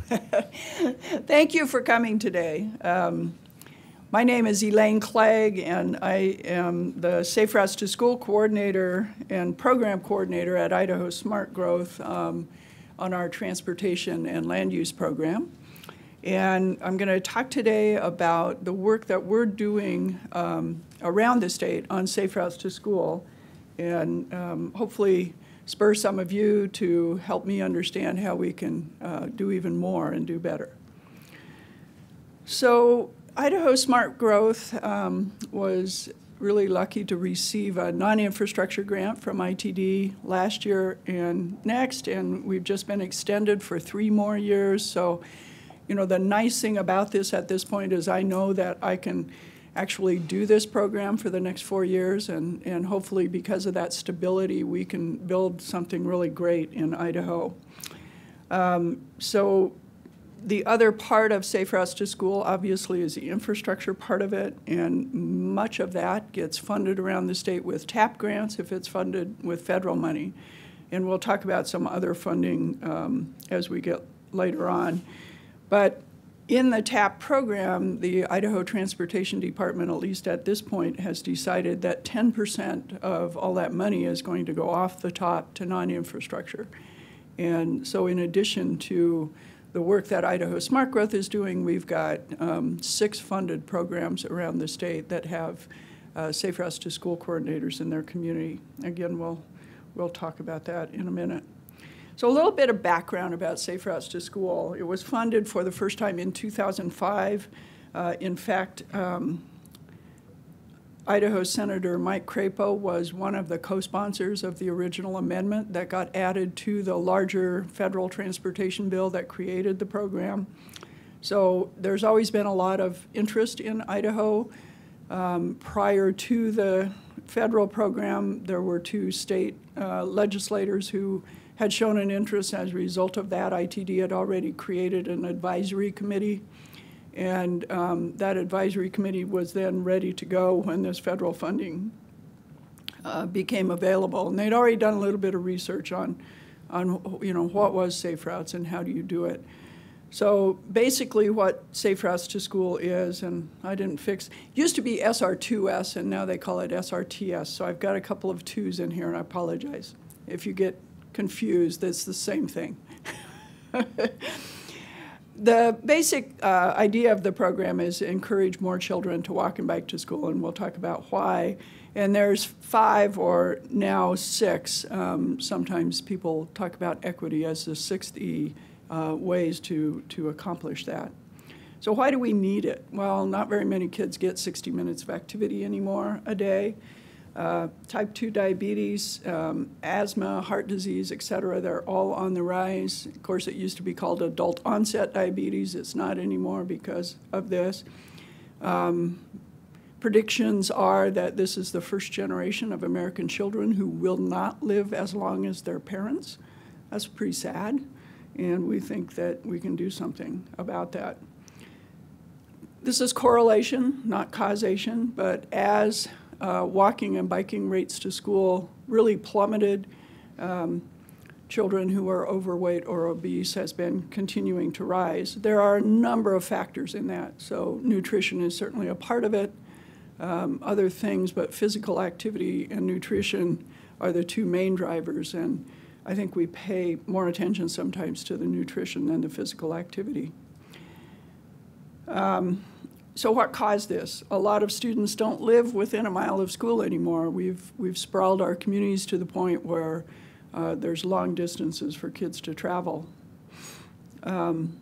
Thank you for coming today. My name is Elaine Clegg, and I am the Safe Routes to School Coordinator and Program Coordinator at Idaho Smart Growth on our Transportation and Land Use Program. And I'm going to talk today about the work that we're doing around the state on Safe Routes to School, and hopefully spur some of you to help me understand how we can do even more and do better. So Idaho Smart Growth was really lucky to receive a non-infrastructure grant from ITD last year and next, and we've just been extended for 3 more years. So, you know, the nice thing about this at this point is I know that I can actually do this program for the next 4 years, and hopefully because of that stability we can build something really great in Idaho. So the other part of Safe Routes to School obviously is the infrastructure part of it, and much of that gets funded around the state with Tapp grants if it's funded with federal money. And we'll talk about some other funding as we get later on. But in the Tapp program, the Idaho Transportation Department, at least at this point, has decided that 10% of all that money is going to go off the top to non-infrastructure. And so in addition to the work that Idaho Smart Growth is doing, we've got 6 funded programs around the state that have Safe Routes to School coordinators in their community. Again, we'll talk about that in a minute. So a little bit of background about Safe Routes to School. It was funded for the first time in 2005. In fact, Idaho Senator Mike Crapo was one of the co-sponsors of the original amendment that got added to the larger federal transportation bill that created the program. So there's always been a lot of interest in Idaho. Prior to the federal program, there were 2 state legislators who had shown an interest. As a result of that, ITD had already created an advisory committee, and that advisory committee was then ready to go when this federal funding became available. And they'd already done a little bit of research on you know, what was Safe Routes and how do you do it. So basically what Safe Routes to School is, and I didn't fix, used to be SR2S, and now they call it SRTS. So I've got a couple of 2s in here, and I apologize if you get confused. It's the same thing. The basic idea of the program is to encourage more children to walk and bike to school, and we'll talk about why. And there's 5 or now 6. Sometimes people talk about equity as the 6th E ways to accomplish that. So why do we need it? Well, not very many kids get 60 minutes of activity anymore a day. Type 2 diabetes, asthma, heart disease, et cetera, they're all on the rise. Of course, it used to be called adult onset diabetes. It's not anymore because of this. Predictions are that this is the first generation of American children who will not live as long as their parents. That's pretty sad, and we think that we can do something about that. This is correlation, not causation, but as walking and biking rates to school really plummeted, children who are overweight or obese has been continuing to rise. There are a number of factors in that. So nutrition is certainly a part of it. Other things, but physical activity and nutrition are the 2 main drivers. And I think we pay more attention sometimes to the nutrition than the physical activity. So what caused this? A lot of students don't live within a mile of school anymore. We've sprawled our communities to the point where there's long distances for kids to travel. In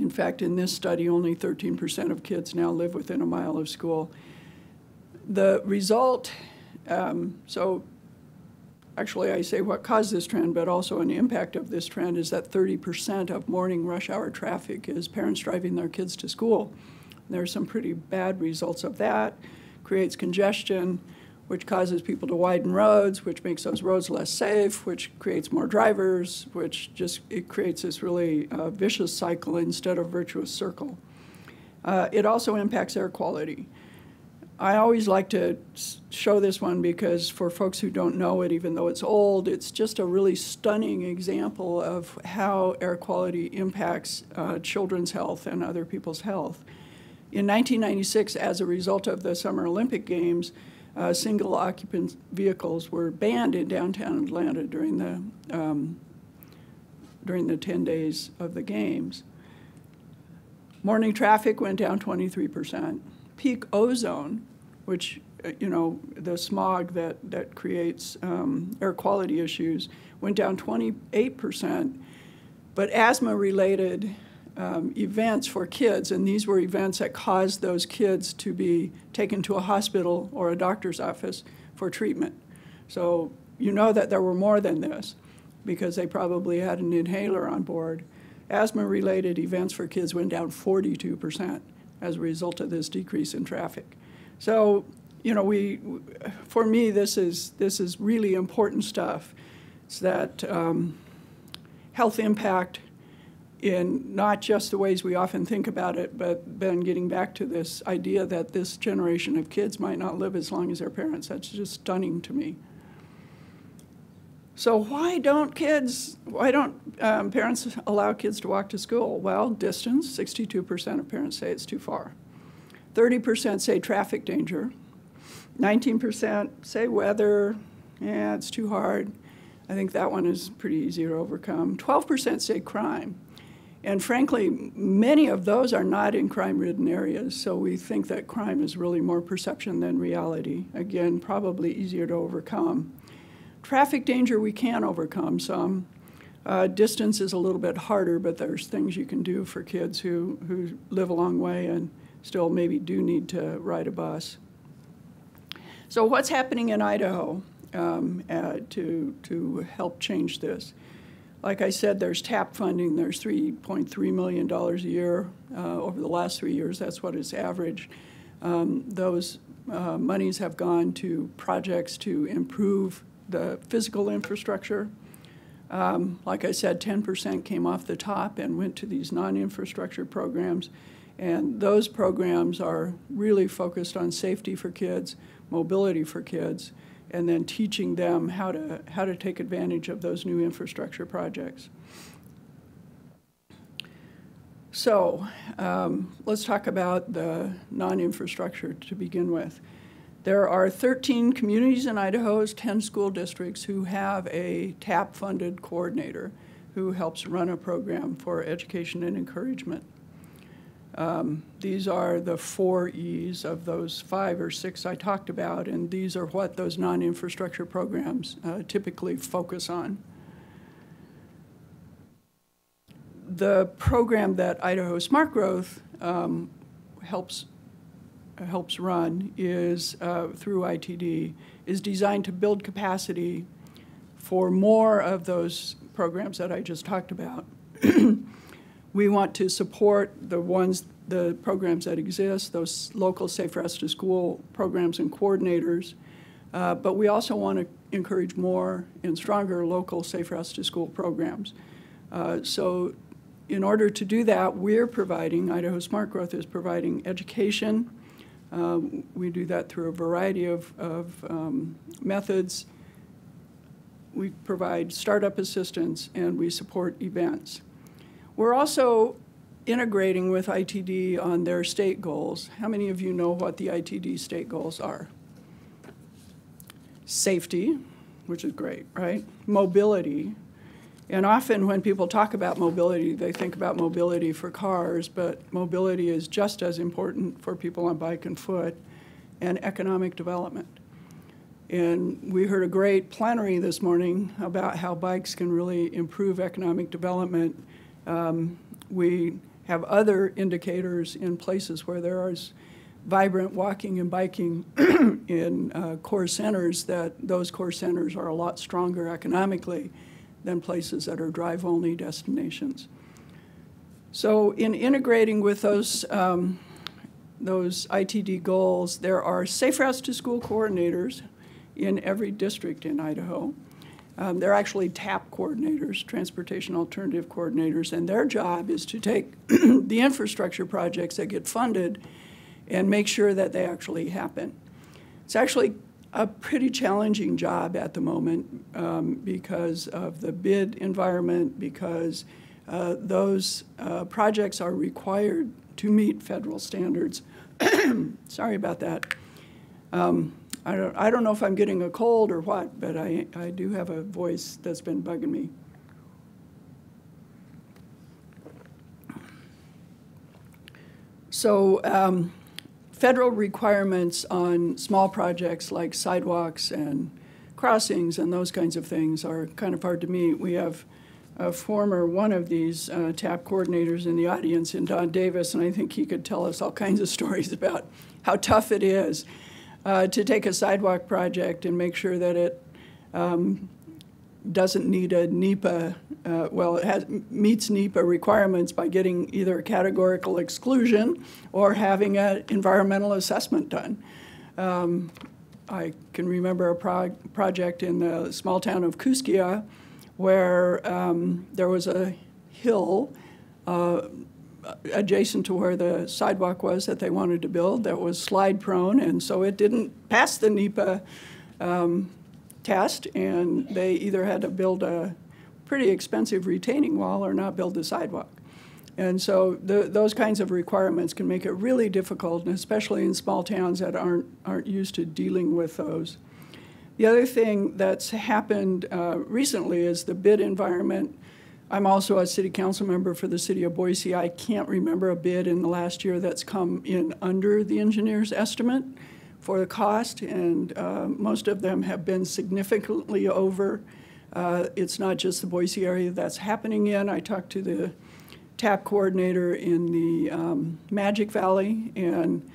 fact, in this study, only 13% of kids now live within a mile of school. The result, so actually I say what caused this trend, but also an impact of this trend is that 30% of morning rush hour traffic is parents driving their kids to school. There are some pretty bad results of that. Creates congestion, which causes people to widen roads, which makes those roads less safe, which creates more drivers, which just, it creates this really vicious cycle instead of virtuous circle. It also impacts air quality. I always like to show this one because for folks who don't know it, even though it's old, it's just a really stunning example of how air quality impacts children's health and other people's health. In 1996, as a result of the Summer Olympic Games, single-occupant vehicles were banned in downtown Atlanta during the 10 days of the Games. Morning traffic went down 23%. Peak ozone, which, the smog that creates air quality issues, went down 28%. But asthma-related events for kids, and these were events that caused those kids to be taken to a hospital or a doctor's office for treatment. So you know that there were more than this because they probably had an inhaler on board. Asthma-related events for kids went down 42% as a result of this decrease in traffic. So, for me, this is really important stuff. It's that health impact in not just the ways we often think about it, but then getting back to this idea that this generation of kids might not live as long as their parents. That's just stunning to me. So why don't parents allow kids to walk to school? Well, distance, 62% of parents say it's too far. 30% say traffic danger. 19% say weather, it's too hard. I think that one is pretty easy to overcome. 12% say crime. And frankly, many of those are not in crime-ridden areas, so we think that crime is really more perception than reality. Again, probably easier to overcome. Traffic danger we can overcome some. Distance is a little bit harder, but there's things you can do for kids who live a long way and still maybe do need to ride a bus. So what's happening in Idaho to help change this? Like I said, there's Tapp funding. There's $3.3 million a year over the last 3 years. That's what it's averaged. Those monies have gone to projects to improve the physical infrastructure. Like I said, 10% came off the top and went to these non-infrastructure programs. And those programs are really focused on safety for kids, mobility for kids, and then teaching them how to take advantage of those new infrastructure projects. So let's talk about the non-infrastructure to begin with. There are 13 communities in Idaho, 10 school districts who have a TAP-funded coordinator who helps run a program for education and encouragement. These are the 4 E's of those 5 or 6 I talked about, and these are what those non-infrastructure programs typically focus on. The program that Idaho Smart Growth helps run is through ITD, is designed to build capacity for more of those programs that I just talked about. We want to support the programs that exist, those local Safe Routes to School programs and coordinators, but we also want to encourage more and stronger local Safe Routes to School programs. So in order to do that, Idaho Smart Growth is providing education. We do that through a variety of methods. We provide startup assistance, and we support events. We're also integrating with ITD on their state goals. How many of you know what the ITD state goals are? Safety, which is great, right? Mobility. And often when people talk about mobility, they think about mobility for cars, but mobility is just as important for people on bike and foot, and economic development. And we heard a great plenary this morning about how bikes can really improve economic development. We have other indicators in places where there is vibrant walking and biking in core centers, that those core centers are a lot stronger economically than places that are drive-only destinations. So in integrating with those ITD goals, there are Safe Routes to School coordinators in every district in Idaho. They're actually Tapp Coordinators, Transportation Alternative Coordinators, and their job is to take the infrastructure projects that get funded and make sure that they actually happen. It's actually a pretty challenging job at the moment because of the bid environment, because those projects are required to meet federal standards. Sorry about that. I don't know if I'm getting a cold or what, but I do have a voice that's been bugging me. So federal requirements on small projects like sidewalks and crossings and those kinds of things are kind of hard to meet. We have a former one of these Tapp coordinators in the audience, in Don Davis, and I think he could tell us all kinds of stories about how tough it is to take a sidewalk project and make sure that it doesn't need a NEPA, meets NEPA requirements by getting either a categorical exclusion or having an environmental assessment done. I can remember a project in the small town of Kuskia where there was a hill adjacent to where the sidewalk was that they wanted to build that was slide prone, and so it didn't pass the NEPA test, and they either had to build a pretty expensive retaining wall or not build the sidewalk. And so those kinds of requirements can make it really difficult, and especially in small towns that aren't used to dealing with those. The other thing that's happened recently is the bid environment. I'm also a city council member for the city of Boise. I can't remember a bid in the last year that's come in under the engineer's estimate for the cost, and most of them have been significantly over. It's not just the Boise area that's happening in. I talked to the Tapp coordinator in the Magic Valley, and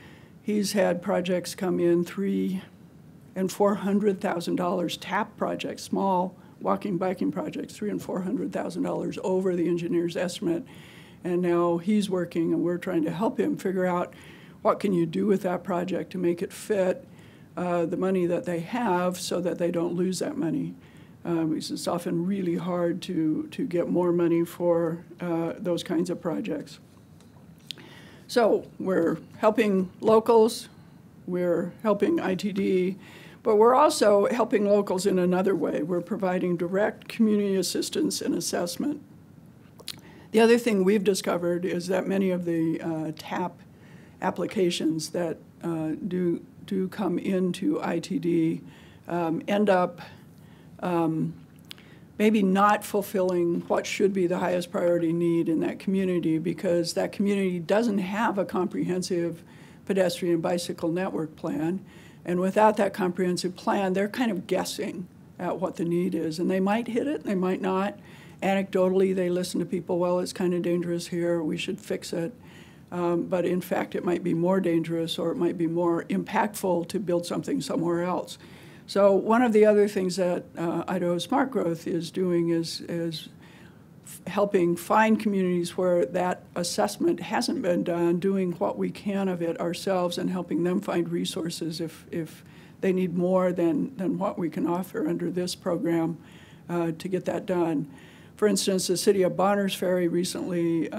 he's had projects come in $300,000 and $400,000, Tapp projects, small walking, biking projects, $300,000 and $400,000 over the engineer's estimate. And now he's working, and we're trying to help him figure out what can you do with that project to make it fit the money that they have so that they don't lose that money. Because it's often really hard to get more money for those kinds of projects. So we're helping locals, we're helping ITD, but we're also helping locals in another way. We're providing direct community assistance and assessment. The other thing we've discovered is that many of the Tapp applications that do come into ITD end up maybe not fulfilling what should be the highest priority need in that community, because that community doesn't have a comprehensive pedestrian bicycle network plan. And without that comprehensive plan, they're kind of guessing at what the need is. And they might hit it, they might not. Anecdotally, they listen to people, well, it's kind of dangerous here, we should fix it. But in fact, it might be more dangerous, or it might be more impactful to build something somewhere else. So one of the other things that Idaho Smart Growth is doing is helping find communities where that assessment hasn't been done, doing what we can of it ourselves, and helping them find resources if they need more than what we can offer under this program to get that done. For instance, the city of Bonners Ferry recently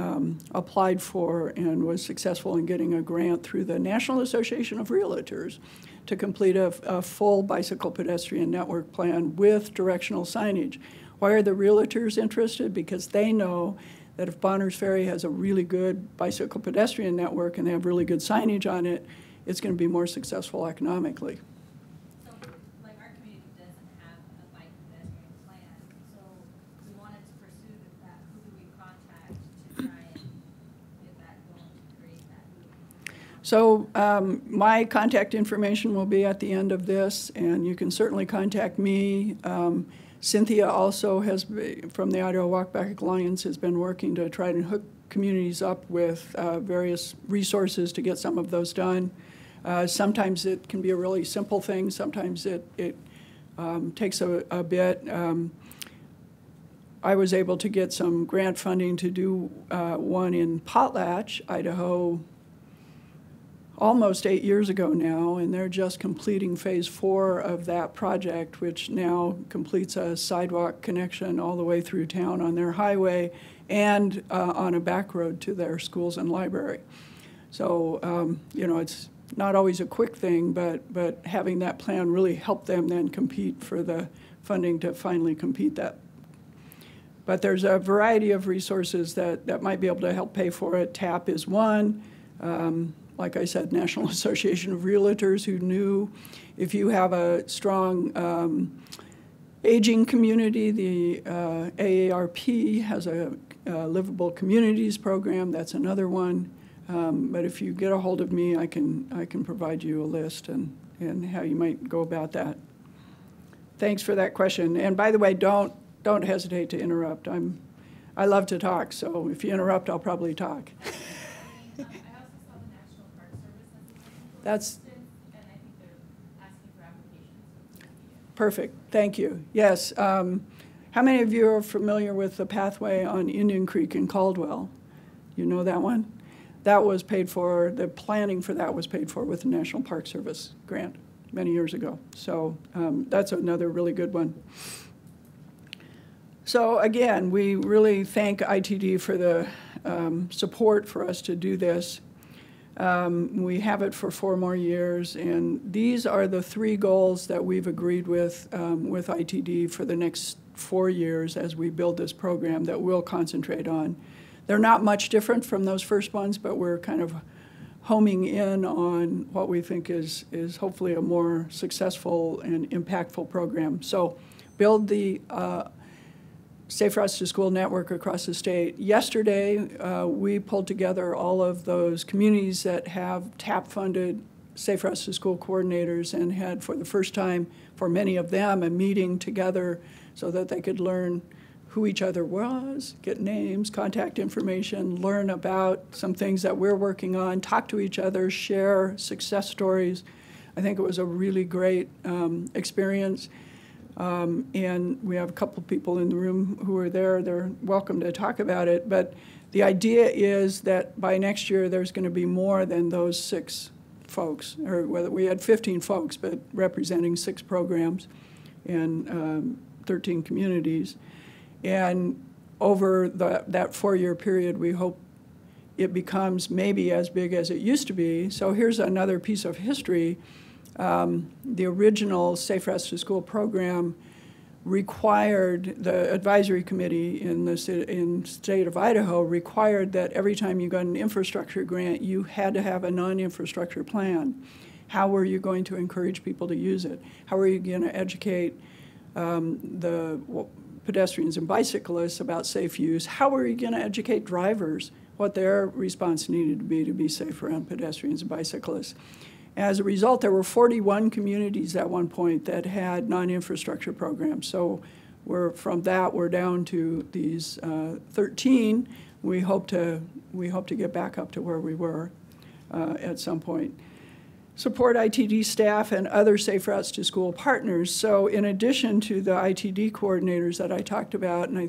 applied for and was successful in getting a grant through the National Association of Realtors to complete a full bicycle pedestrian network plan with directional signage. Why are the realtors interested? Because they know that if Bonners Ferry has a really good bicycle pedestrian network and they have really good signage on it, it's going to be more successful economically. So, like, our community doesn't have a bike pedestrian plan, so we wanted to pursue that. Who do we contact to try and get that going, to create that? So my contact information will be at the end of this, and you can certainly contact me. Cynthia also has, from the Idaho Walk Bike Alliance, has been working to try to hook communities up with various resources to get some of those done. Sometimes it can be a really simple thing. Sometimes it takes a bit. I was able to get some grant funding to do one in Potlatch, Idaho, almost 8 years ago now, and they're just completing phase 4 of that project, which now completes a sidewalk connection all the way through town on their highway and on a back road to their schools and library. So, you know, it's not always a quick thing, but having that plan really helped them then compete for the funding to finally compete that. But there's a variety of resources that might be able to help pay for it. Tapp is one. Like I said, National Association of Realtors, who knew if you have a strong aging community, the AARP has a Livable Communities program. That's another one. But if you get a hold of me, I can provide you a list and how you might go about that. Thanks for that question. And by the way, don't hesitate to interrupt. I love to talk, so if you interrupt, I'll probably talk. I also saw the National Park Service as That's and I think they're asking for applications. perfect. Thank you. Yes. How many of you are familiar with the pathway on Indian Creek in Caldwell? You know that one? That was paid for, the planning for that was paid for with the National Park Service grant many years ago. So that's another really good one. So again, we really thank ITD for the support for us to do this. We have it for 4 more years, and these are the 3 goals that we've agreed with ITD for the next 4 years as we build this program that we'll concentrate on. They're not much different from those first ones, but we're kind of homing in on what we think is hopefully a more successful and impactful program. So build the Safe Routes to School network across the state. Yesterday, we pulled together all of those communities that have TAP-funded Safe Routes to School coordinators and had, for the first time, for many of them, a meeting together so that they could learn who each other was, get names, contact information, learn about some things that we're working on, talk to each other, share success stories. I think it was a really great experience. And we have a couple people in the room who are there. They're welcome to talk about it. But the idea is that by next year, there's going to be more than those 6 folks, or whether we had 15 folks, but representing 6 programs and 13 communities. And over that 4-year period, we hope it becomes maybe as big as it used to be. So here's another piece of history. The original Safe Routes to School program required, the advisory committee in the state of Idaho required that every time you got an infrastructure grant, you had to have a non-infrastructure plan. How were you going to encourage people to use it? How are you going to educate the pedestrians and bicyclists about safe use? How are you going to educate drivers what their response needed to be safe around pedestrians and bicyclists? As a result, there were 41 communities at one point that had non-infrastructure programs. So from that, we're down to these 13. We hope to get back up to where we were at some point. Support ITD staff and other Safe Routes to School partners. So in addition to the ITD coordinators that I talked about, and I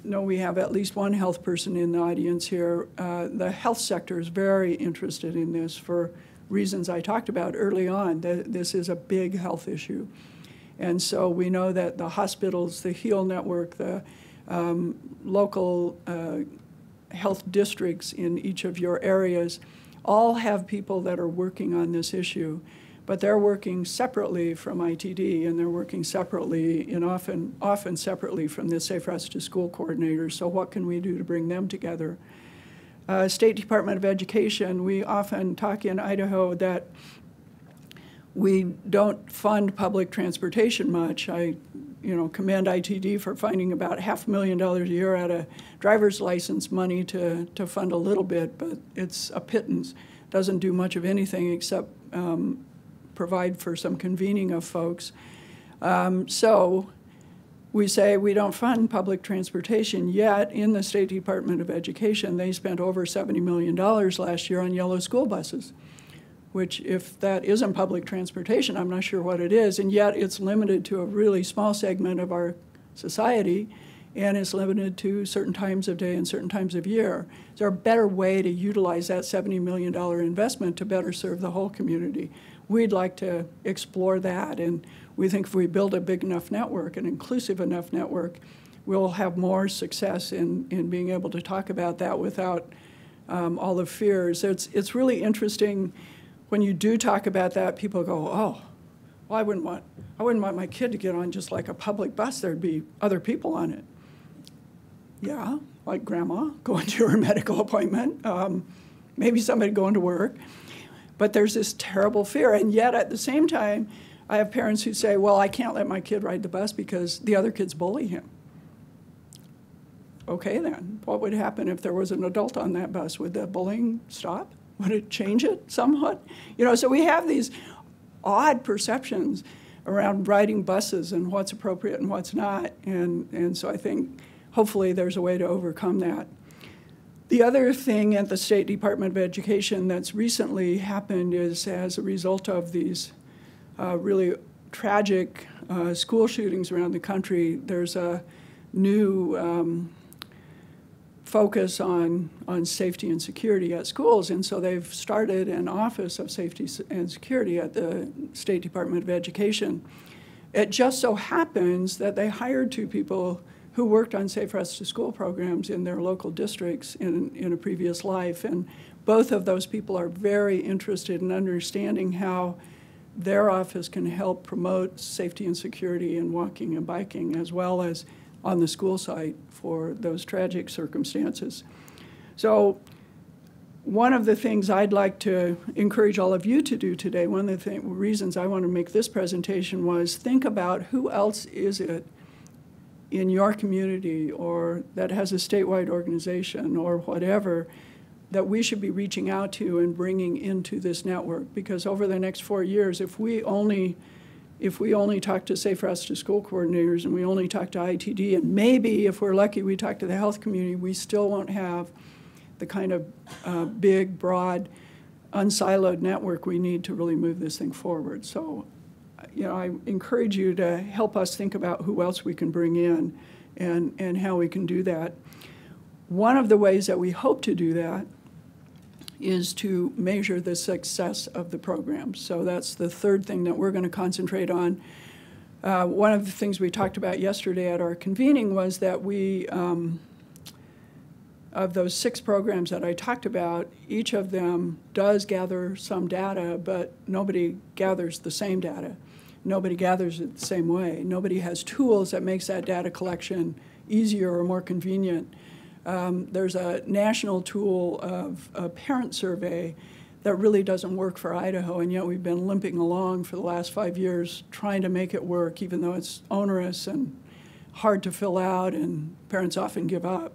know we have at least one health person in the audience here, the health sector is very interested in this for reasons I talked about early on. This is a big health issue. And so we know that the hospitals, the HEAL network, the local health districts in each of your areas all have people that are working on this issue, but they're working separately from ITD, and they're working separately and often separately from the Safe Routes to School coordinators. So what can we do to bring them together? State Department of Education, we often talk in Idaho that we don't fund public transportation much. I commend ITD for finding about $500,000 a year out of driver's license money to fund a little bit, but it's a pittance. Doesn't do much of anything except provide for some convening of folks. So we say we don't fund public transportation, yet in the State Department of Education, they spent over $70 million last year on yellow school buses, which if that isn't public transportation, I'm not sure what it is, and yet it's limited to a really small segment of our society, and it's limited to certain times of day and certain times of year. Is there a better way to utilize that $70 million investment to better serve the whole community? We'd like to explore that, and we think if we build a big enough network, an inclusive enough network, we'll have more success in being able to talk about that without all the fears. It's really interesting when you do talk about that. People go, "Oh, well, I wouldn't want my kid to get on just like a public bus. There'd be other people on it." Yeah, like grandma going to her medical appointment, maybe somebody going to work. But there's this terrible fear, and yet at the same time, I have parents who say, well, I can't let my kid ride the bus because the other kids bully him. Okay then, what would happen if there was an adult on that bus? Would the bullying stop? Would it change it somewhat? You know, so we have these odd perceptions around riding buses and what's appropriate and what's not, and so I think hopefully there's a way to overcome that. The other thing at the State Department of Education that's recently happened is as a result of these really tragic school shootings around the country, there's a new focus on safety and security at schools, and so they've started an Office of Safety and Security at the State Department of Education. It just so happens that they hired 2 people who worked on Safe Routes to School programs in their local districts in a previous life. And both of those people are very interested in understanding how their office can help promote safety and security in walking and biking, as well as on the school site for those tragic circumstances. So one of the things I'd like to encourage all of you to do today, one of the reasons I want to make this presentation was think about who else is it in your community or that has a statewide organization or whatever that we should be reaching out to and bringing into this network. Because over the next 4 years, if we only talk to Safe Routes to School coordinators and we only talk to ITD, and maybe if we're lucky we talk to the health community, we still won't have the kind of big, broad, unsiloed network we need to really move this thing forward. So, you know, I encourage you to help us think about who else we can bring in and how we can do that. One of the ways that we hope to do that is to measure the success of the program. So that's the third thing that we're going to concentrate on. One of the things we talked about yesterday at our convening was that we, of those 6 programs that I talked about, each of them does gather some data, but nobody gathers the same data. Nobody gathers it the same way. Nobody has tools that makes that data collection easier or more convenient. There's a national tool of a parent survey that really doesn't work for Idaho, and yet we've been limping along for the last 5 years trying to make it work, even though it's onerous and hard to fill out, and parents often give up.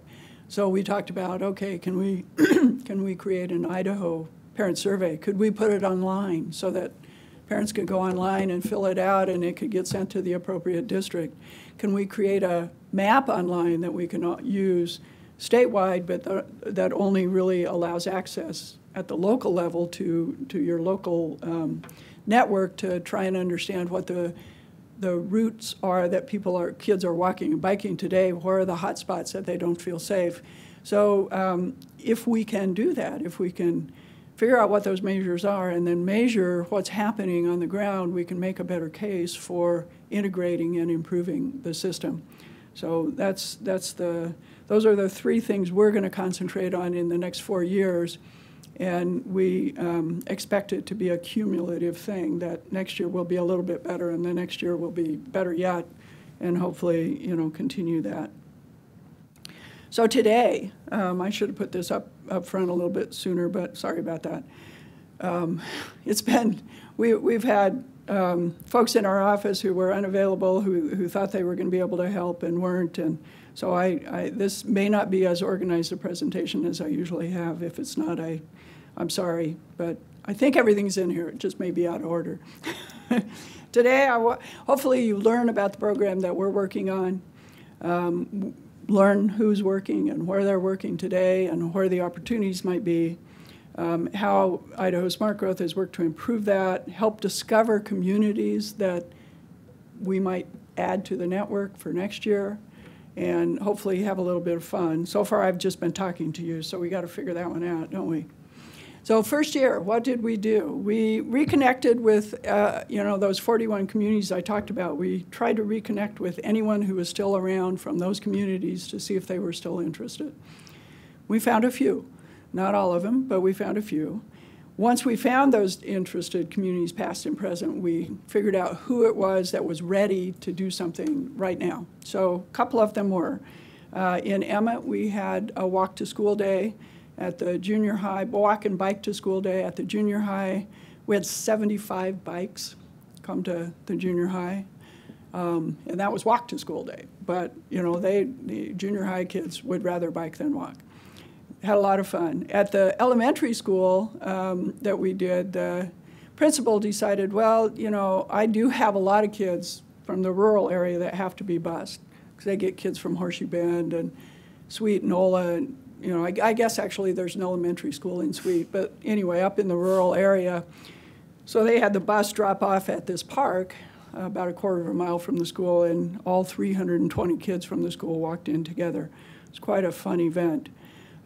So we talked about, okay, can we can we create an Idaho parent survey? Could we put it online so that parents could go online and fill it out and it could get sent to the appropriate district? Can we create a map online that we can use statewide, but that only really allows access at the local level to your local network to try and understand what the routes are that kids are walking and biking today, where are the hot spots that they don't feel safe. So if we can do that, if we can figure out what those measures are and then measure what's happening on the ground, we can make a better case for integrating and improving the system. So those are the 3 things we're going to concentrate on in the next 4 years, and we expect it to be a cumulative thing, that next year will be a little bit better and the next year will be better yet, and hopefully, you know, continue that. So today, I should have put this up front a little bit sooner, but sorry about that. We've had folks in our office who were unavailable, who thought they were going to be able to help and weren't, and so this may not be as organized a presentation as I usually have. If it's not, I'm sorry, but I think everything's in here. It just may be out of order. Today, hopefully you learn about the program that we're working on, learn who's working and where they're working today and where the opportunities might be, how Idaho Smart Growth has worked to improve that, help discover communities that we might add to the network for next year, and hopefully have a little bit of fun. So far, I've just been talking to you, so we got to figure that one out, don't we? So first year, what did we do? We reconnected with, those 41 communities I talked about. We tried to reconnect with anyone who was still around from those communities to see if they were still interested. We found a few. Not all of them, but we found a few. Once we found those interested communities, past and present, we figured out who it was that was ready to do something right now. So a couple of them were. In Emmett, we had a walk to school day at the junior high, walk and bike to school day at the junior high. We had 75 bikes come to the junior high, and that was walk to school day. But you know, the junior high kids would rather bike than walk. Had a lot of fun. At the elementary school that we did, the principal decided, well, you know, I do have a lot of kids from the rural area that have to be bused, because they get kids from Horseshoe Bend and Sweet and Ola. And, you know, I guess actually there's an elementary school in Sweet, but anyway, up in the rural area. So they had the bus drop off at this park about a quarter of a mile from the school, and all 320 kids from the school walked in together. It's quite a fun event.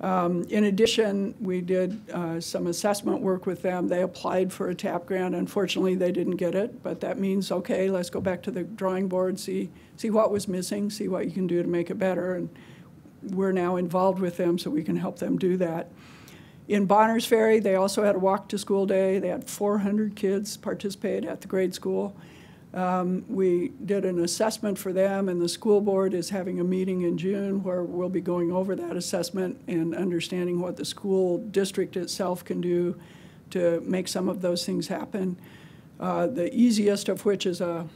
In addition, we did some assessment work with them. They applied for a TAP grant. Unfortunately, they didn't get it, but that means, okay, let's go back to the drawing board, see what was missing, see what you can do to make it better, and we're now involved with them so we can help them do that. In Bonners Ferry, they also had a walk to school day. They had 400 kids participate at the grade school. We did an assessment for them, and the school board is having a meeting in June where we'll be going over that assessment and understanding what the school district itself can do to make some of those things happen. The easiest of which is a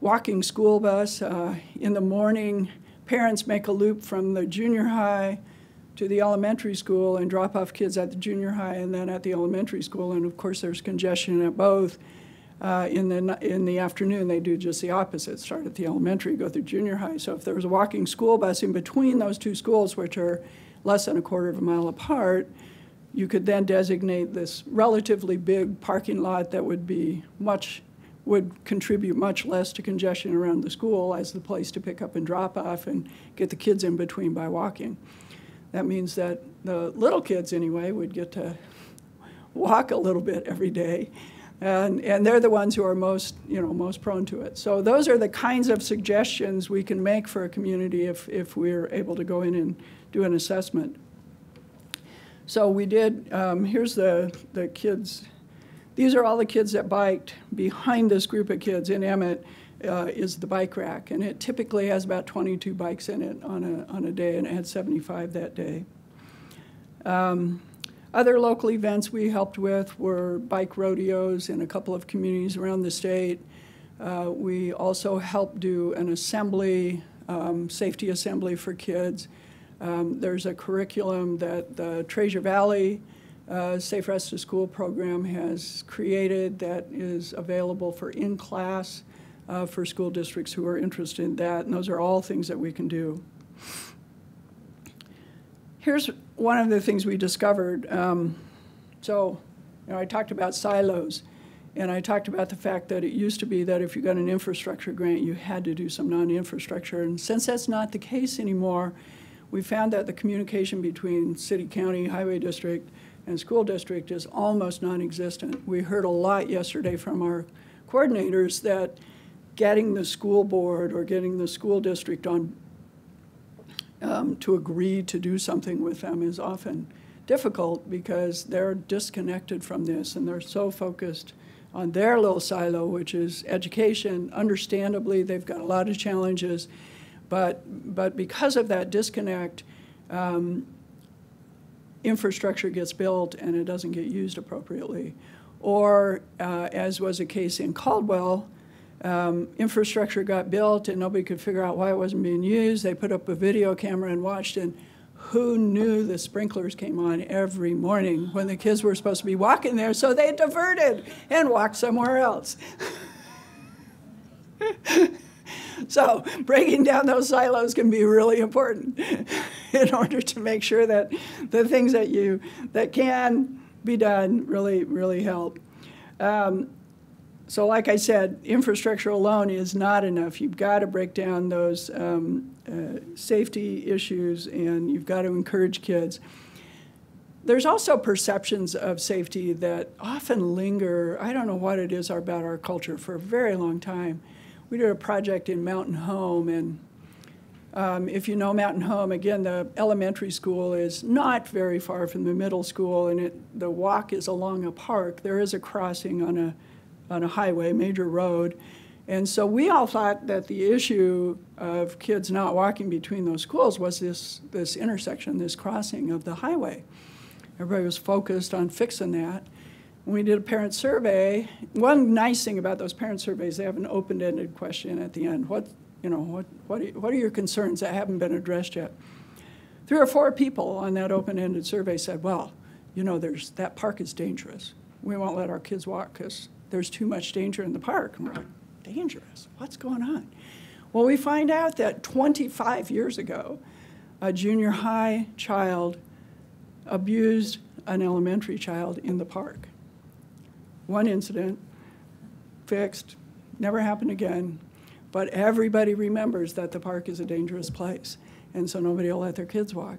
walking school bus. In the morning, parents make a loop from the junior high to the elementary school and drop off kids at the junior high and then at the elementary school, and of course there's congestion at both. In the afternoon, they do just the opposite, start at the elementary, go through junior high. So if there was a walking school bus in between those two schools, which are less than a quarter of a mile apart, you could then designate this relatively big parking lot that would contribute much less to congestion around the school as the place to pick up and drop off and get the kids in between by walking. That means that the little kids, anyway, would get to walk a little bit every day. And they're the ones who are most prone to it. So those are the kinds of suggestions we can make for a community if we're able to go in and do an assessment. So we did, here's the kids. These are all the kids that biked. Behind this group of kids in Emmett is the bike rack, and it typically has about 22 bikes in it on a day, and it had 75 that day. Other local events we helped with were bike rodeos in a couple of communities around the state. We also helped do an assembly, safety assembly for kids. There's a curriculum that the Treasure Valley Safe Rest to School program has created that is available for in-class for school districts who are interested in that, and those are all things that we can do. Here's one of the things we discovered. I talked about silos, and I talked about the fact that it used to be that if you got an infrastructure grant, you had to do some non-infrastructure. And since that's not the case anymore, we found that the communication between city, county, highway district, and school district is almost non-existent. We heard a lot yesterday from our coordinators that getting the school board or getting the school district on to agree to do something with them is often difficult because they're disconnected from this and they're so focused on their little silo, which is education. Understandably, they've got a lot of challenges, but because of that disconnect, infrastructure gets built and it doesn't get used appropriately. Or, as was the case in Caldwell, infrastructure got built and nobody could figure out why it wasn't being used. They put up a video camera and watched, and who knew the sprinklers came on every morning when the kids were supposed to be walking there, so they diverted and walked somewhere else. So breaking down those silos can be really important in order to make sure that the things that can be done really help. So like I said, infrastructure alone is not enough. You've got to break down those safety issues, and you've got to encourage kids. There's also perceptions of safety that often linger. I don't know what it is about our culture for a very long time. We did a project in Mountain Home, and If you know Mountain Home, again, the elementary school is not very far from the middle school, and the walk is along a park. There is a crossing on a highway, major road. And so we all thought that the issue of kids not walking between those schools was this intersection, this crossing of the highway. Everybody was focused on fixing that. When we did a parent survey, one nice thing about those parent surveys, they have an open-ended question at the end. What are your concerns that haven't been addressed yet? 3 or 4 people on that open-ended survey said, well, that park is dangerous. We won't let our kids walk because there's too much danger in the park. And we're like, dangerous? What's going on? Well, we find out that 25 years ago, a junior high child abused an elementary child in the park. One incident, fixed, never happened again, but everybody remembers that the park is a dangerous place, and so nobody will let their kids walk.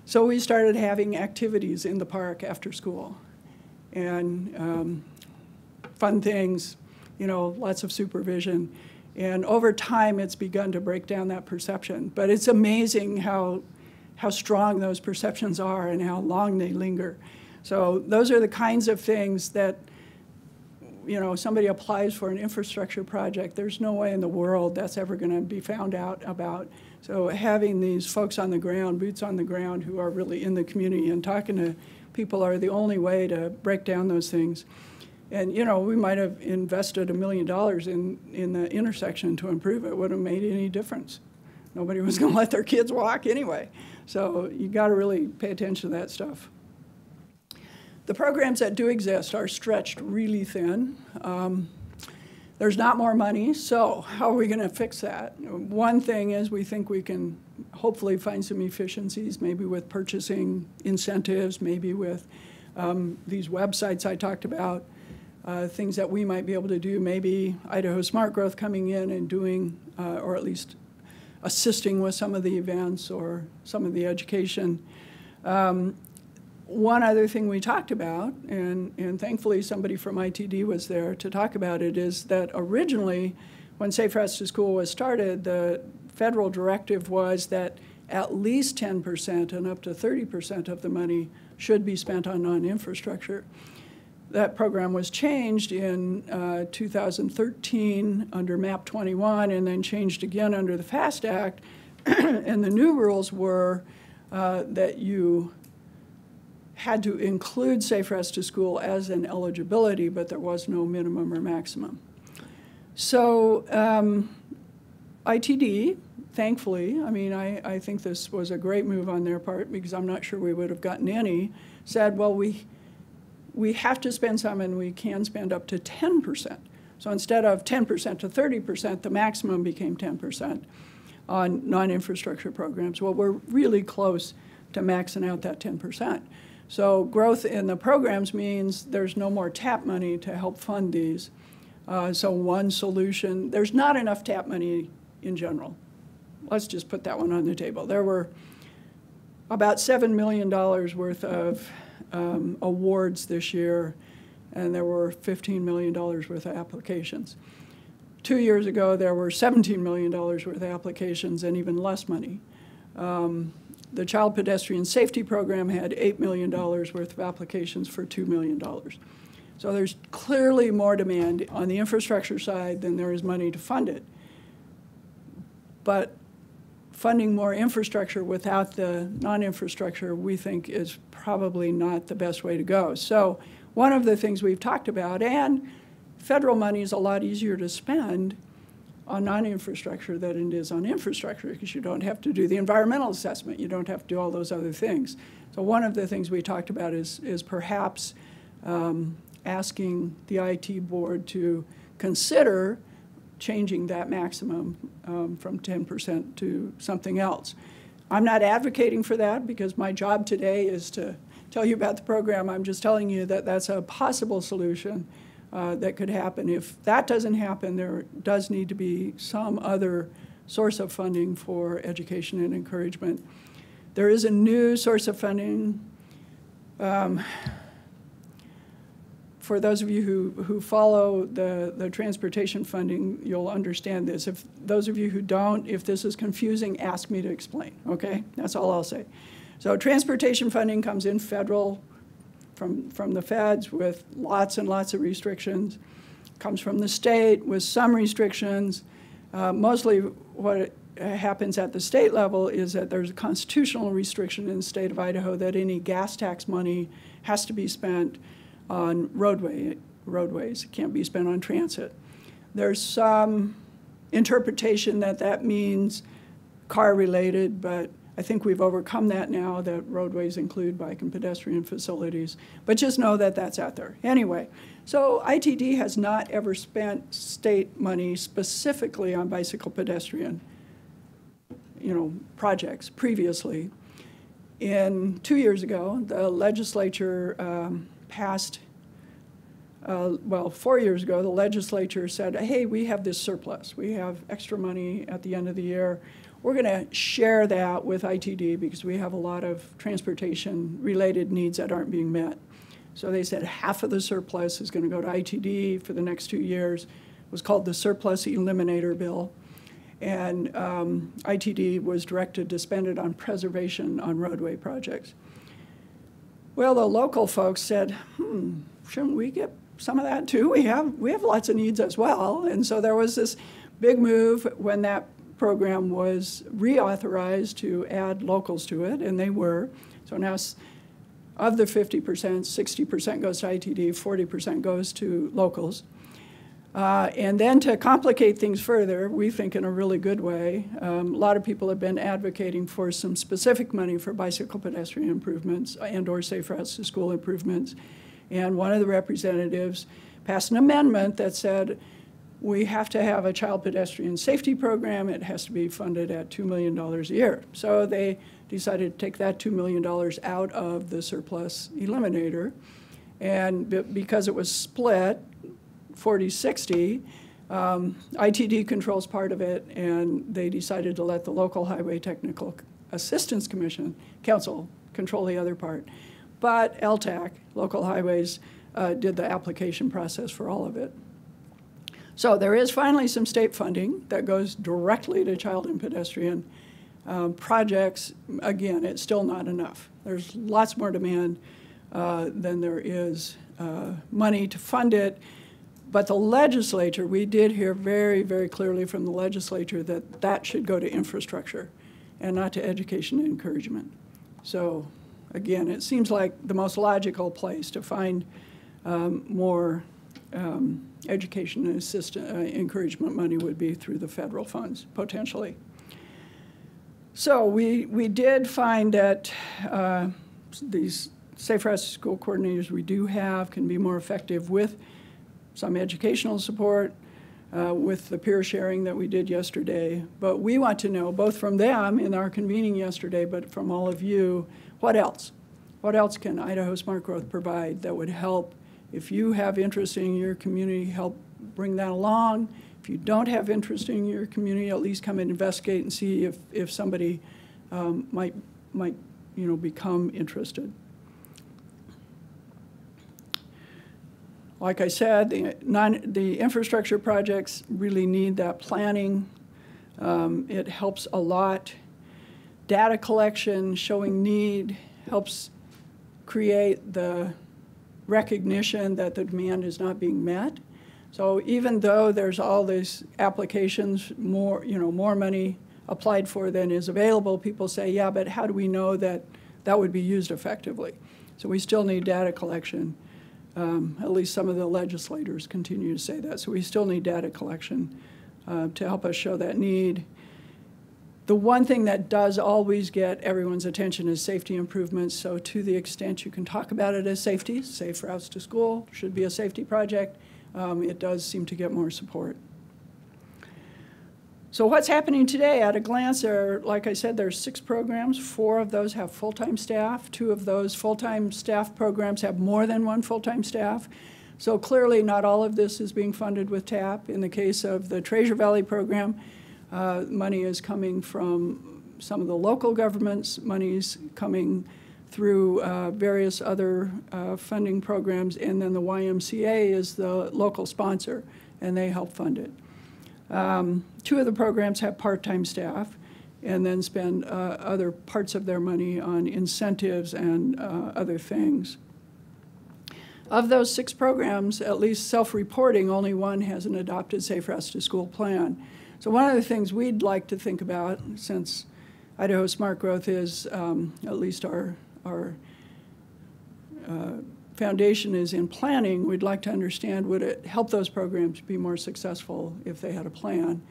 So we started having activities in the park after school, and fun things, lots of supervision. And over time, it's begun to break down that perception. But it's amazing how strong those perceptions are and how long they linger. So those are the kinds of things that, somebody applies for an infrastructure project, there's no way in the world that's ever going to be found out about. So having these folks on the ground, boots on the ground, who are really in the community and talking to people are the only way to break down those things. And, we might have invested $1 million in the intersection to improve it. Wouldn't have made any difference. Nobody was going to let their kids walk anyway. So you got to really pay attention to that stuff. The programs that do exist are stretched really thin. There's not more money, so how are we going to fix that? One thing is we think we can hopefully find some efficiencies, maybe with purchasing incentives, maybe with these websites I talked about. Things that we might be able to do, maybe Idaho Smart Growth coming in and doing, or at least assisting with some of the events or some of the education. One other thing we talked about, and thankfully somebody from ITD was there to talk about it, is that originally when Safe Routes to School was started, the federal directive was that at least 10% and up to 30% of the money should be spent on non-infrastructure. That program was changed in 2013 under MAP 21 and then changed again under the FAST Act. And the new rules were that you had to include Safe Routes to School as an eligibility, but there was no minimum or maximum. So ITD, thankfully, I think this was a great move on their part because I'm not sure we would have gotten any, said, well, we have to spend some and we can spend up to 10%. So instead of 10% to 30%, the maximum became 10% on non-infrastructure programs. Well, we're really close to maxing out that 10%. So growth in the programs means there's no more TAP money to help fund these. So one solution, there's not enough TAP money in general. Let's just put that one on the table. There were about $7 million worth of awards this year, and there were $15 million worth of applications. 2 years ago, there were $17 million worth of applications and even less money. The Child Pedestrian Safety Program had $8 million worth of applications for $2 million. So there's clearly more demand on the infrastructure side than there is money to fund it. But funding more infrastructure without the non-infrastructure, we think, is probably not the best way to go. So one of the things we've talked about, and federal money is a lot easier to spend on non-infrastructure than it is on infrastructure because you don't have to do the environmental assessment. You don't have to do all those other things. So one of the things we talked about is perhaps asking the IT board to consider changing that maximum from 10% to something else. I'm not advocating for that because my job today is to tell you about the program. I'm just telling you that that's a possible solution that could happen. If that doesn't happen, there does need to be some other source of funding for education and encouragement. There is a new source of funding for those of you who follow the transportation funding, you'll understand this. If those of you who don't, if this is confusing, ask me to explain, okay? That's all I'll say. So transportation funding comes in federal, from the feds with lots and lots of restrictions. Comes from the state with some restrictions. Mostly what happens at the state level is that there's a constitutional restriction in the state of Idaho that any gas tax money has to be spent on roadways. It can't be spent on transit. There's some interpretation that that means car-related, but I think we've overcome that now, that roadways include bike and pedestrian facilities. But just know that that's out there. Anyway, so ITD has not ever spent state money specifically on bicycle pedestrian, projects previously. 2 years ago, the legislature passed, 4 years ago, the legislature said, hey, we have this surplus. We have extra money at the end of the year. We're going to share that with ITD because we have a lot of transportation-related needs that aren't being met. So they said half of the surplus is going to go to ITD for the next 2 years. It was called the Surplus Eliminator Bill. And ITD was directed to spend it on preservation on roadway projects. Well, the local folks said, shouldn't we get some of that too? We have lots of needs as well. And so there was this big move when that program was reauthorized to add locals to it, and they were. So now of the 50%, 60% goes to ITD, 40% goes to locals. And then to complicate things further, we think in a really good way, a lot of people have been advocating for some specific money for bicycle pedestrian improvements and or safe routes to school improvements. And one of the representatives passed an amendment that said, we have to have a child pedestrian safety program. It has to be funded at $2 million a year. So they decided to take that $2 million out of the surplus eliminator. And because it was split, 40-60, ITD controls part of it, and they decided to let the local Highway Technical Assistance Council control the other part. But LTAC, local highways, did the application process for all of it. So there is finally some state funding that goes directly to child and pedestrian projects. Again, it's still not enough. There's lots more demand than there is money to fund it. But the legislature, we did hear very, very clearly from the legislature that that should go to infrastructure and not to education and encouragement. So again, it seems like the most logical place to find more education and encouragement money would be through the federal funds, potentially. So we did find that these safe routes to school coordinators we do have can be more effective with some educational support, with the peer sharing that we did yesterday. But we want to know, both from them in our convening yesterday, but from all of you, what else? What else can Idaho Smart Growth provide that would help? If you have interest in your community, help bring that along. If you don't have interest in your community, at least come and investigate and see if somebody might become interested. Like I said, the infrastructure projects really need that planning. It helps a lot. Data collection, showing need, helps create the recognition that the demand is not being met. So even though there's all these applications, more money applied for than is available, people say, yeah, but how do we know that that would be used effectively? So we still need data collection. At least some of the legislators continue to say that. So we still need data collection to help us show that need. The one thing that does always get everyone's attention is safety improvements. So to the extent you can talk about it as safety, safe routes to school should be a safety project, it does seem to get more support. So what's happening today? At a glance, like I said, there's 6 programs. 4 of those have full-time staff. 2 of those full-time staff programs have more than 1 full-time staff. So clearly not all of this is being funded with TAP. In the case of the Treasure Valley program, money is coming from some of the local governments, money is coming through various other funding programs, and then the YMCA is the local sponsor, and they help fund it. Two of the programs have part-time staff and then spend other parts of their money on incentives and other things. Of those 6 programs, at least self-reporting, only one has an adopted Safe Routes to School plan. So one of the things we'd like to think about, since Idaho Smart Growth is, at least our foundation is in planning, we'd like to understand, would it help those programs be more successful if they had a plan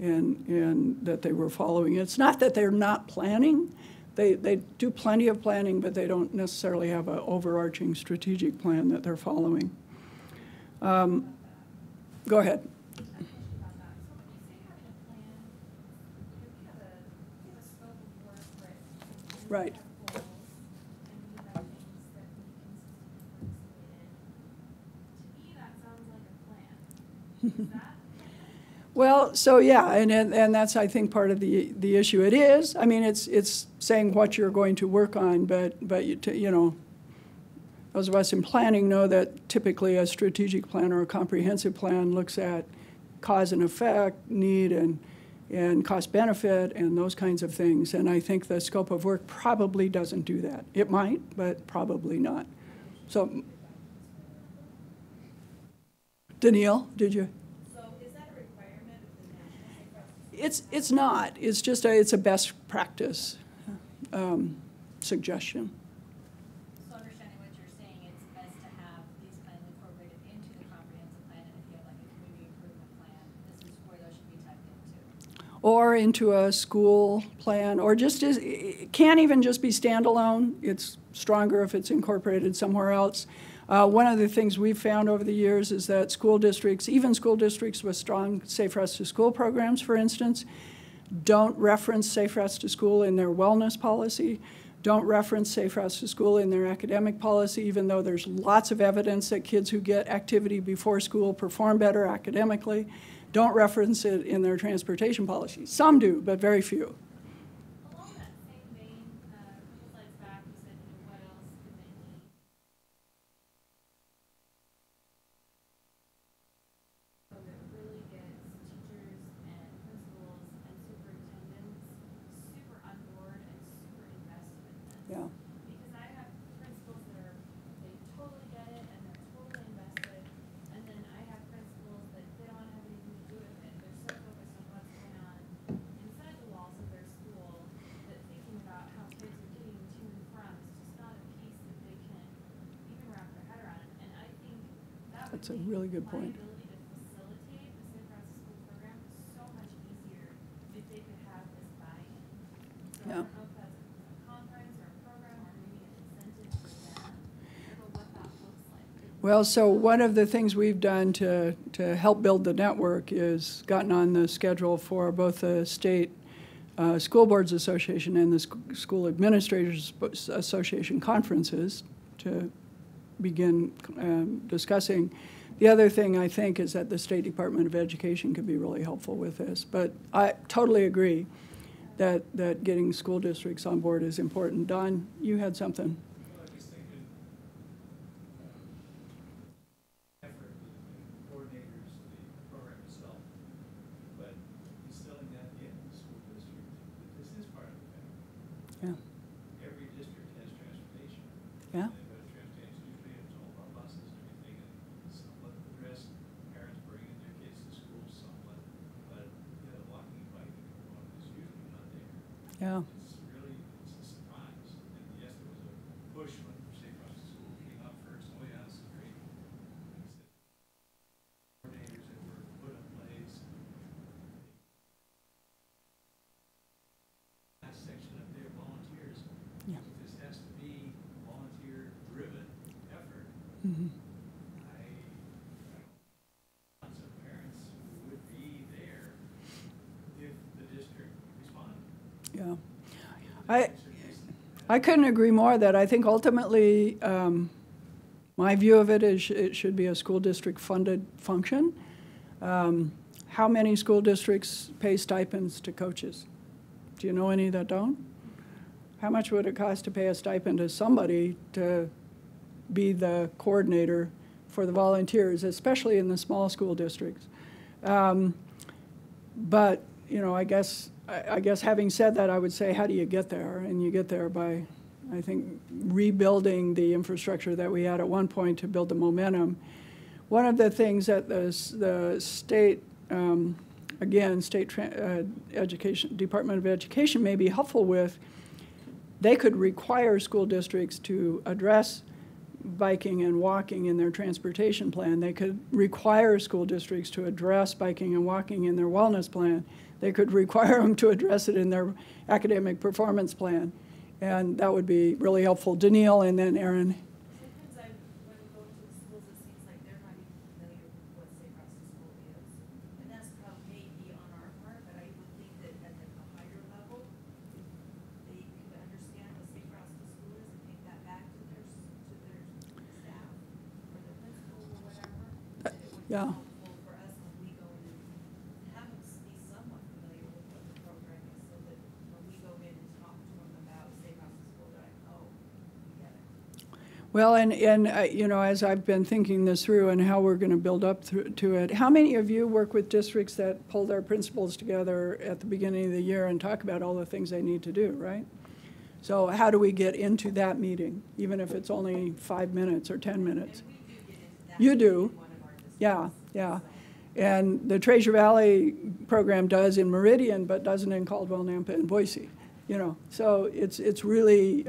and that they were following it. It's not that they're not planning. They do plenty of planning, but they don't necessarily have an overarching strategic plan that they're following. Go ahead. Right. Well, so yeah, and that's, I think, part of the issue. It is. I mean, it's saying what you're going to work on, but you know, those of us in planning know that typically a strategic plan or a comprehensive plan looks at cause and effect, need and cost benefit, and those kinds of things. And I think the scope of work probably doesn't do that. It might, but probably not. So, Danielle, did you? It's not. It's just it's a best practice suggestion. So understanding what you're saying, it's best to have these plans incorporated into the comprehensive plan, and if you have like a community improvement plan, this is where those should be typed into. Or into a school plan, or just it can't even just be standalone. It's stronger if it's incorporated somewhere else. One of the things we've found over the years is that school districts, even school districts with strong Safe Routes to School programs, for instance, don't reference Safe Routes to School in their wellness policy, don't reference Safe Routes to School in their academic policy, even though there's lots of evidence that kids who get activity before school perform better academically, don't reference it in their transportation policy. Some do, but very few. Yeah. Because I have principals that they totally get it and they're totally invested, and then I have principals that they don't have anything to do with it. They're so focused on what's going on inside the walls of their school that thinking about how kids are getting to and from is just not a piece that they can even wrap their head around. And I think that's a really good point. ability to facilitate the Safe Routes to School program so much easier if they could have this buy-in. So Yeah. Well, so one of the things we've done to help build the network is gotten on the schedule for both the State School Boards Association and the School Administrators Association conferences to begin discussing. The other thing I think is that the State Department of Education could be really helpful with this. But I totally agree that getting school districts on board is important. Don, you had something. Yeah. Every district has transportation. Yeah. Transportation usually it's all about buses and everything, and somewhat address parents bringing their kids to school somewhat, but walking, biking, is usually not there. Yeah. It's a surprise. And yes, there was a push when Safe Routes to School came out first. Oh yeah, this is great. Coordinators that were put in place. Section up there, volunteers. Yeah. This has to be volunteer-driven effort. Mm-hmm. Lots of parents would be there if the district responded. Yeah. I couldn't agree more that I think ultimately my view of it is it should be a school district funded function. How many school districts pay stipends to coaches? Do you know any that don't? how much would it cost to pay a stipend to somebody to be the coordinator for the volunteers, especially in the small school districts? But, you know, I guess having said that, I would say, how do you get there? And you get there by, I think, rebuilding the infrastructure that we had at one point to build the momentum. One of the things that the state, again, Department of Education may be helpful with, they could require school districts to address biking and walking in their transportation plan. They could require school districts to address biking and walking in their wellness plan. They could require them to address it in their academic performance plan. And that would be really helpful. Danielle and then Aaron. Sometimes when we go into the schools, it seems like they're not even familiar with what Safe Routes to School is. And that's probably maybe on our part, but I would think that at the higher level, they could understand what Safe Routes to School is and take that back to their staff or the principal or whatever. That it would be Yeah. helpful for us when we go in and have them be somewhat familiar with what the program is, so that when we go in and talk to them about Safe Routes to School, they're like, oh, we get it. Well, and you know, as I've been thinking this through and how we're going to build up to it, how many of you work with districts that pull their principals together at the beginning of the year and talk about all the things they need to do, right? So how do we get into that meeting, even if it's only 5 minutes or 10 minutes? And we do get into that. You do. in one of our districts. Yeah, yeah. And the Treasure Valley program does in Meridian, but doesn't in Caldwell, Nampa, and Boise. You know, so it's really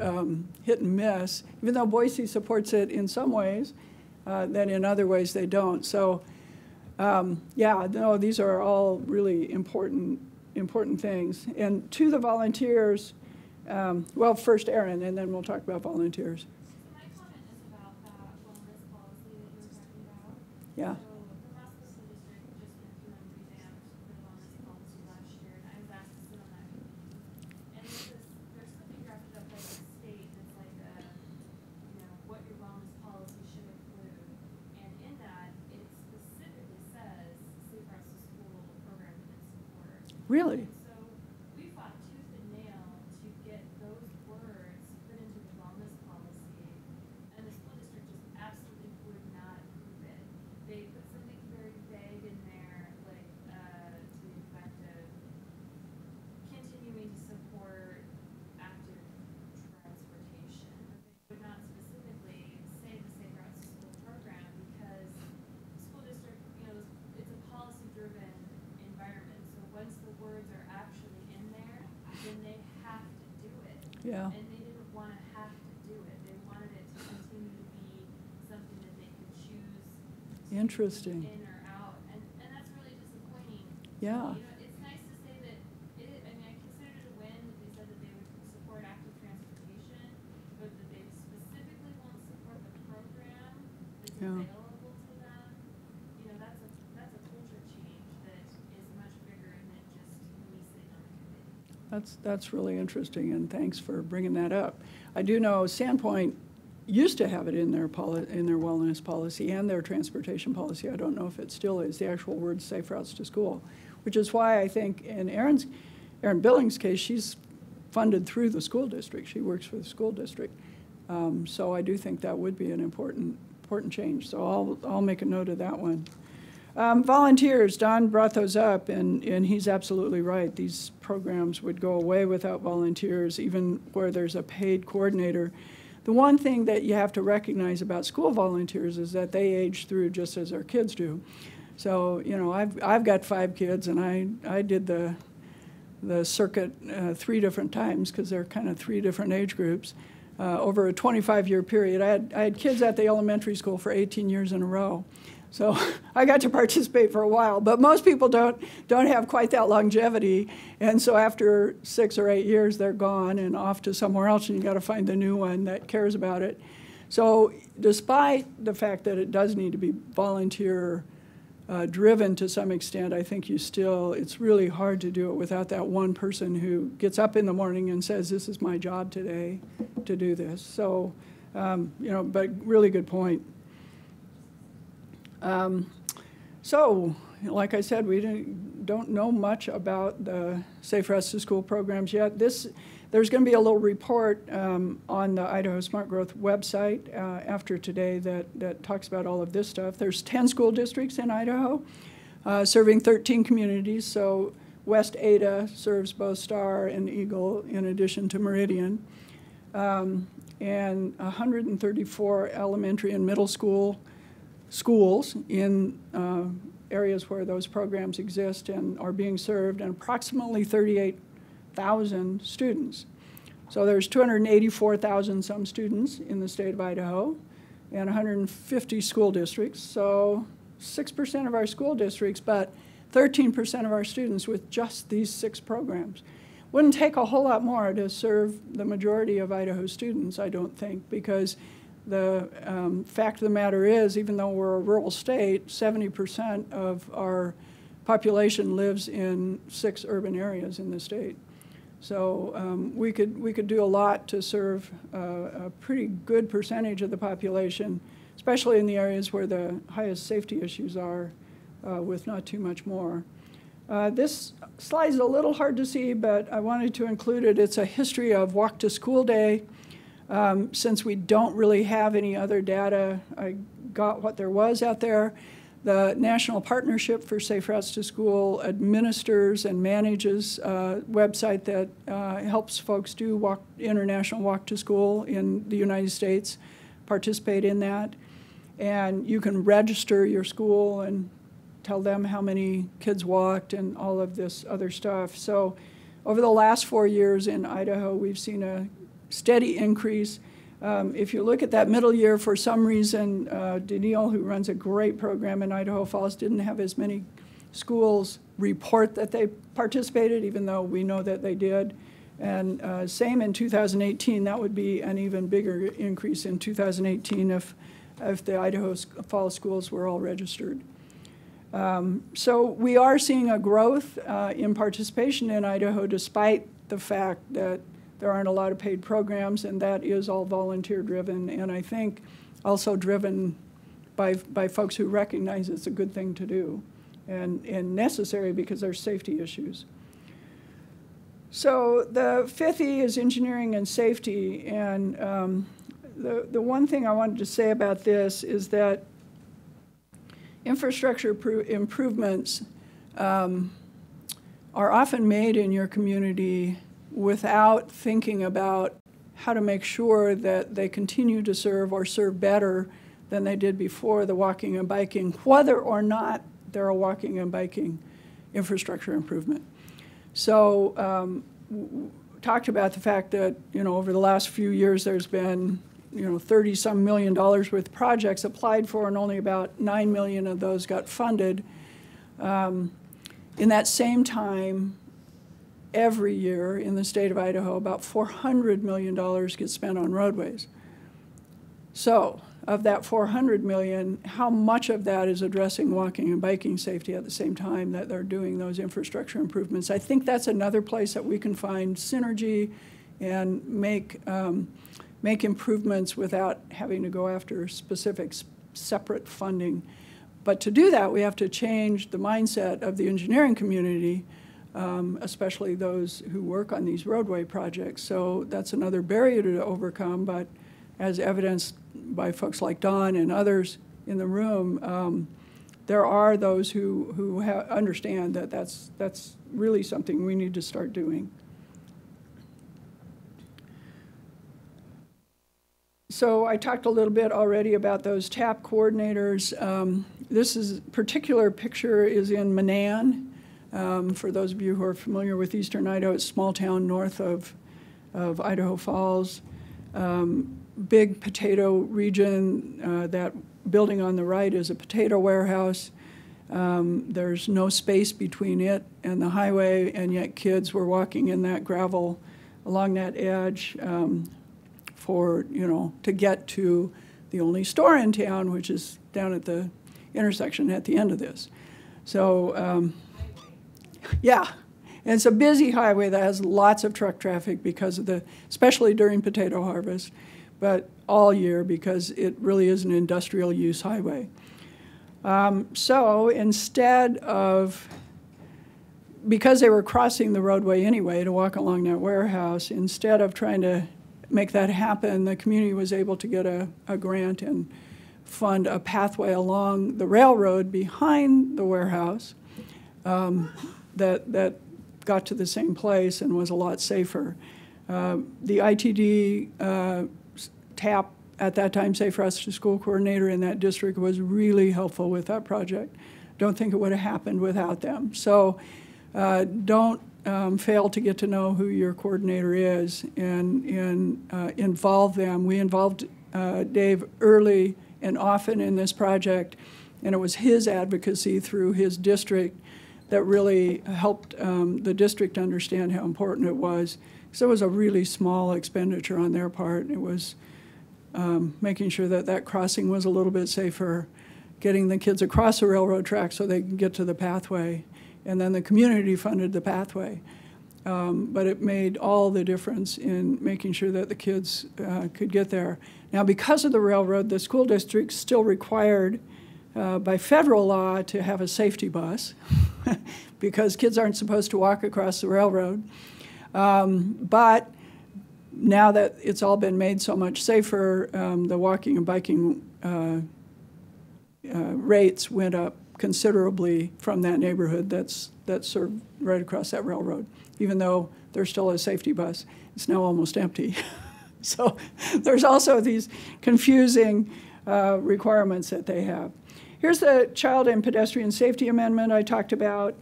hit and miss. Even though Boise supports it in some ways, then in other ways they don't. So, yeah, no, these are all really important things. And to the volunteers, well, first Aaron, and then we'll talk about volunteers. So my comment is about that wellness policy that you were talking about. Yeah. So the Roscoe School District just went through and revamped the wellness policy last year, and I was asked to sit on that committee. And there's something drafted up by the state that's like what your wellness policy should include. And in that, it specifically says Safe Routes to School program and support. Really? So we fought tooth and nail to get those words put into the wellness policy, and the school district just absolutely would not approve it. They put something very vague in there, like to the effect of continuing to support active transportation. But they would not specifically say the Safe Routes to School program because the school district, it's a policy-driven environment. So once the words are actually in there, then they have to do it. Yeah. And they didn't want to have to do it. They wanted it to continue to be something that they could choose Interesting. in or out. And that's really disappointing. Yeah. It's nice to say that I considered it a win that they said that they would support active transportation, but that they specifically won't support the program that's Yeah. available to them. That's a culture change that is much bigger than just me sitting on the committee. That's really interesting, and thanks for bringing that up. I do know Sandpoint used to have it in their wellness policy and their transportation policy. I don't know if it still is, the actual word Safe Routes to School, which is why I think in Erin Billings' case, she's funded through the school district. She works for the school district. So I do think that would be an important change. So I'll make a note of that one. Volunteers, Don brought those up, and he's absolutely right. These programs would go away without volunteers, even where there's a paid coordinator. The one thing that you have to recognize about school volunteers is that they age through just as our kids do. So, I've got 5 kids, and I did the circuit 3 different times because they're kind of 3 different age groups over a 25-year period. I had kids at the elementary school for 18 years in a row. So I got to participate for a while, but most people don't have quite that longevity, and so after 6 or 8 years, they're gone and off to somewhere else, and you got to find the new one that cares about it. So despite the fact that it does need to be volunteer driven to some extent, I think it's really hard to do it without that one person who gets up in the morning and says, this is my job today to do this. So, but really good point. So, like I said, we don't know much about the Safe Routes to School programs yet. There's going to be a little report on the Idaho Smart Growth website after today that talks about all of this stuff. There's 10 school districts in Idaho, serving 13 communities. So West Ada serves both Star and Eagle in addition to Meridian. And 134 elementary and middle schools in areas where those programs exist and are being served, and approximately 38,000 students. So there's 284,000 some students in the state of Idaho and 150 school districts. So 6% of our school districts, but 13% of our students with just these 6 programs. Wouldn't take a whole lot more to serve the majority of Idaho students, I don't think, because the fact of the matter is, even though we're a rural state, 70% of our population lives in 6 urban areas in the state. So we could do a lot to serve a pretty good percentage of the population, especially in the areas where the highest safety issues are, with not too much more. This slide's a little hard to see, but I wanted to include it. It's a history of Walk to School Day. Since we don't really have any other data, I got what there was out there. The National Partnership for Safe Routes to School administers and manages a website that helps folks do international walk to school in the United States, participate in that. And you can register your school and tell them how many kids walked and all of this other stuff. So over the last 4 years in Idaho, we've seen a steady increase. If you look at that middle year, for some reason, Daniil, who runs a great program in Idaho Falls, didn't have as many schools report that they participated, even though we know that they did. And same in 2018. That would be an even bigger increase in 2018 if the Idaho Falls schools were all registered. So we are seeing a growth in participation in Idaho, despite the fact that there aren't a lot of paid programs, and that is all volunteer-driven, and I think also driven by folks who recognize it's a good thing to do and necessary because there's safety issues. So the 5th E is engineering and safety, and the one thing I wanted to say about this is that infrastructure improvements are often made in your community without thinking about how to make sure that they continue to serve or serve better than they did before the walking and biking, whether or not they're a walking and biking infrastructure improvement. So talked about the fact that, over the last few years there's been 30-some million dollars worth of projects applied for, and only about 9 million of those got funded. In that same time, every year in the state of Idaho, about $400 million gets spent on roadways. So of that $400 million, how much of that is addressing walking and biking safety at the same time that they're doing those infrastructure improvements? I think that's another place that we can find synergy and make improvements without having to go after specific separate funding. But to do that, we have to change the mindset of the engineering community, especially those who work on these roadway projects. So that's another barrier to overcome, but as evidenced by folks like Don and others in the room, there are those who understand that that's really something we need to start doing. So I talked a little bit already about those Tapp Coordinators. This particular picture is in Manan. For those of you who are familiar with eastern Idaho, it's a small town north of Idaho Falls. Big potato region. That building on the right is a potato warehouse. There's no space between it and the highway, and yet kids were walking in that gravel along that edge to get to the only store in town, which is down at the intersection at the end of this. So, yeah, and it's a busy highway that has lots of truck traffic because of especially during potato harvest, but all year because it really is an industrial use highway. So instead of, because they were crossing the roadway anyway to walk along that warehouse, instead of trying to make that happen, the community was able to get a grant and fund a pathway along the railroad behind the warehouse that got to the same place and was a lot safer. The ITD Tapp, at that time, Safe Routes to School coordinator in that district, was really helpful with that project. Don't think it would have happened without them. So don't fail to get to know who your coordinator is and involve them. We involved Dave early and often in this project, and it was his advocacy through his district that really helped the district understand how important it was. So it was a really small expenditure on their part. It was making sure that that crossing was a little bit safer, getting the kids across the railroad track so they can get to the pathway, and then the community funded the pathway. But it made all the difference in making sure that the kids could get there. Now, because of the railroad, the school district's still required by federal law to have a safety bus because kids aren't supposed to walk across the railroad. But now that it's all been made so much safer, the walking and biking rates went up considerably from that neighborhood that's served right across that railroad. Even though there's still a safety bus, it's now almost empty. So there's also these confusing requirements that they have. Here's the Child and Pedestrian Safety Amendment I talked about.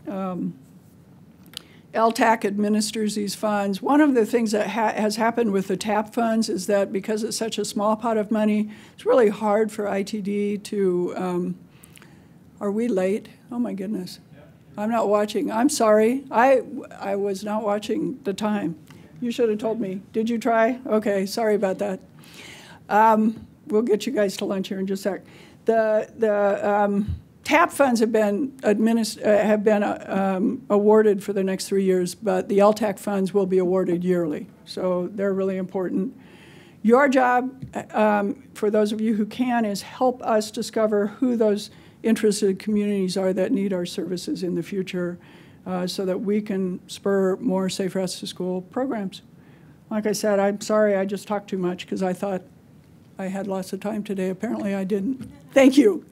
LTAC administers these funds. One of the things that has happened with the TAP funds is that because it's such a small pot of money, it's really hard for ITD to, are we late? Oh my goodness. I'm not watching. I'm sorry. I was not watching the time. You should have told me. Did you try? Okay, sorry about that. We'll get you guys to lunch here in just a sec. The TAP funds have been awarded for the next 3 years, but the LTAC funds will be awarded yearly, so they're really important. Your job, for those of you who can, is help us discover who those interested communities are that need our services in the future so that we can spur more Safe Routes to School programs. Like I said, I'm sorry I just talked too much because I thought I had lots of time today. Apparently I didn't. Thank you.